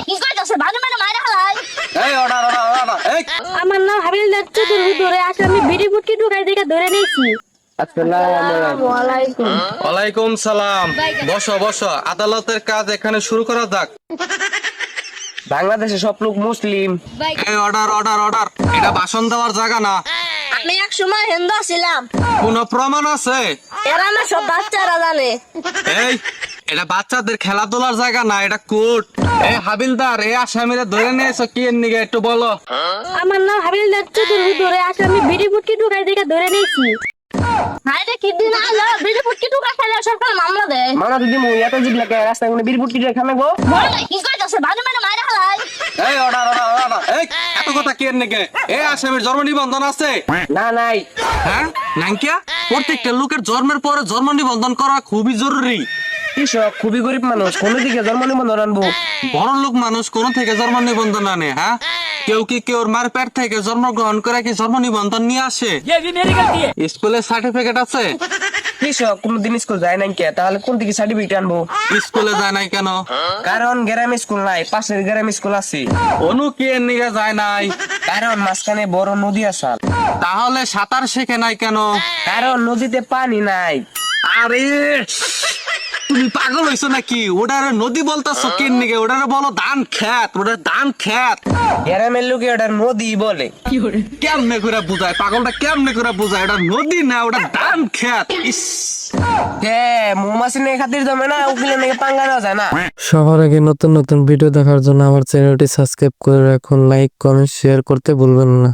কি কইতাছে বাজে মানে মাইরা হালাই এই অর্ডার অর্ডার অর্ডার এই আমার নাম হাবিলদার চতুর্ভুজ ধরে আসামি বিড়ি বুটকি ঢুকাই দেখে ধরে নিয়েছি আসসালামু ওয়ালাইকুম ওয়ালাইকুম সালাম। বসো বসো, আদালতের কাজ এখানে শুরু করা যাক। বাংলাদেশে সব লোক মুসলিম। এই অর্ডার অর্ডার অর্ডার, এটা ভাষণ দেওয়ার জায়গা না। আমি এক সময় হিন্দু ছিলাম, কোনো প্রমাণ আছে? এরা না সব বাচ্চারা জানে। এই এটা বাচ্চাদের খেলাধুলার জায়গা না, এটা কোর্ট। এই হাবিলদার, এই আসামিরা ধরে নিয়েছো কি এর নিগে একটু বলো। আমার নাম হাবিলদার চতুর্ভুজ ধরে আসামি বিড়ি বুটকি ঢুকাই দেখে ধরে নিয়েছি। হায়রে কি দিন আলো বিড়ি বুটকি ঢুকাই খাইলে সরকার মামলা দেয়। মানা যদি মুই এত জিদ লাগে রাস্তায় কোনো বিড়ি বুটকি দিয়ে খামে গো। কি কইতাছে বাজে মানে মাইরা হালাই এই অর্ডার অর্ডার অর্ডার, এই এত কথা কি এর নিগে? এই আসামির জন্ম নিবন্ধন আছে? না নাই। হ্যাঁ নাঙ্কিয়া, প্রত্যেকটা লোকের জন্মের পরে জন্ম নিবন্ধন করা খুবই জরুরি। কৃষক খুবই গরিব মানুষ, কোন দিকে জন্ম নিবন্ধন আনবো? বড় লোক মানুষ কোন থেকে জন্ম নিবন্ধন আনে? হ্যাঁ, কেউ কি কেউর মার পেট থেকে জন্মগ্রহণ করে কি জন্ম নিবন্ধন নিয়ে আসে? স্কুলের সার্টিফিকেট আছে? কৃষক কোনদিন স্কুল যায় নাই কে, তাহলে কোন দিকে সার্টিফিকেট আনবো? স্কুলে যায় নাই কেন? কারণ গ্রামে স্কুল নাই, পাশের গ্রামে স্কুল আছে। অনু কি এর নিগে যায় নাই? কারণ মাঝখানে বড় নদী আছে। তাহলে সাঁতার শেখে নাই কেন? কারণ নদীতে পানি নাই। আরে তুমি পাগল হইছো নাকি? ওটারে নদী বলতাছো কি নিগে? ওটারে বলো ধান খেত, ওটা ধান খেত। গ্রামের লোকে ওটা নদী বলে। কেমনে করে বুঝায় পাগলটা, কেমনে করে বুঝায়? ওটা নদী না, ওটা ধান খেত। ইস, মৌমাছি নিয়ে খাতির জমে না, উকিলের নিয়ে পাঙ্গা নেওয়া যায় না। সবার আগে নতুন নতুন ভিডিও দেখার জন্য আমার চ্যানেলটি সাবস্ক্রাইব করে রাখুন, লাইক কমেন্ট শেয়ার করতে ভুলবেন না।